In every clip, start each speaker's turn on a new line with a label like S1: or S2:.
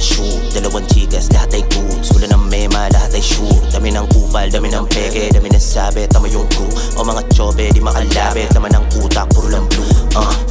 S1: ng shoot. Dalawang chicas, lahat ay goods. Wala ng mema, lahat ay sure. Dami ng kupal, dami ng peke, dami ng sabi, tama yung crew. O mga chobe, di makalabit, laman ng utak, puro lang blue.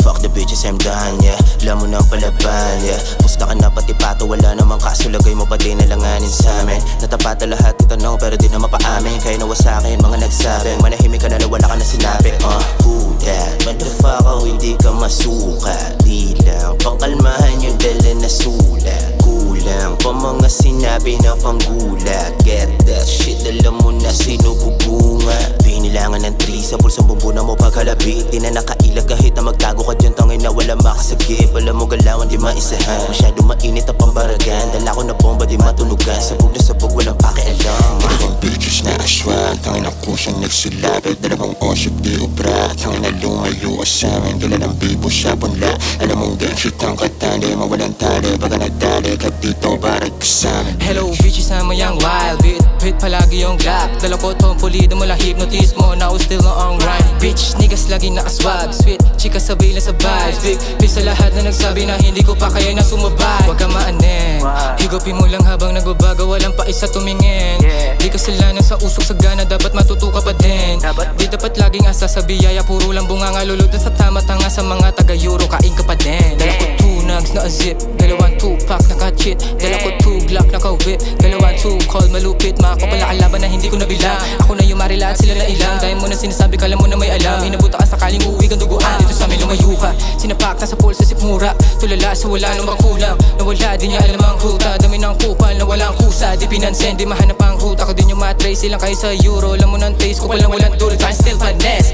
S1: Fuck the bitches, I'm done, yeah. Alam mo nang palaban, yeah. Pusta ka na pati pato, wala namang kaso. Lagay mo pa din nalanganin sa'min. Natapata lahat itanong pero di na mapaamin. Kaya nawa sa'kin mga nagsabing manahimik ka na wala ka na sinabi. Who that? What the fuck, oh hindi ka masuka. Di lang pangkalmahan yung dala na sulat. Kulang pa mga sinabi na panggulat. Get that shit, alam mo na sinububunga. Binilangan ng 3 sa pulsong bumbunan mo pagkalabit. Di na nakailag kahit na magtago ka dyan. Tangin na wala makasagip. Alam mo galawan di maisahan. Masyado mainit ang pambaragan. Dala ko na bomba di matulugan. Sabog na sabog walang pakialam.
S2: Dalawang bitches na aswang. Tangin ang kusang nagsilapit. Dalawang osip di ubra. Tangin na lumayo ka sa'min. Dala ng bibo sa punla. Alam mong gang shit ang katali. Mawalang tali baga nagdali. Kat dito barag ka sa'min.
S3: Hello bitches na mayang wild. Bit palagi yung glock. Dala ko tompulido mula hypnotismo. Now still on grind. Bitch niggas lagi nakaswag. Sweet chika sabay na sa vibes. Big peace sa lahat na nagsabi na hindi ko pa kaya na sumabay. Huwag ka maanin. Higupin mo lang habang nagbabaga. Walang pa isa tumingin. Di kasalanan sa usok sa gana. Dapat matuto ka pa din. Di dapat laging asa sa biyaya. Puro lang bunganga lulod sa tama-tanga sa mga taga-Euro. Kain ka pa din. Dala ko 2 nugs na a zip. Dalawang 2-pack naka-chit. Dala ko 2 Glock naka-whip. Dalawang 2 call malupit. Mga kapala kalaban na hindi ko nabilang. Ako na yung marila at sila na ilang. Dahil mo na sinasabi kala mo na may alam. Inabuta ka sakaling uwi kang duguan. Dito sa amin lumayo ka. Sinapak na sa pulsa sikmura. Tulala sa wala nang makulang. Nawala di niya alam ang ruta. Dami ng kupal na walang kusa. Di pinansin di mahanap ang route. Ako din yung matrace. Ilang kayo sa Euro. Alam mo ng taste ko palang walang dulot. I'm still finesse.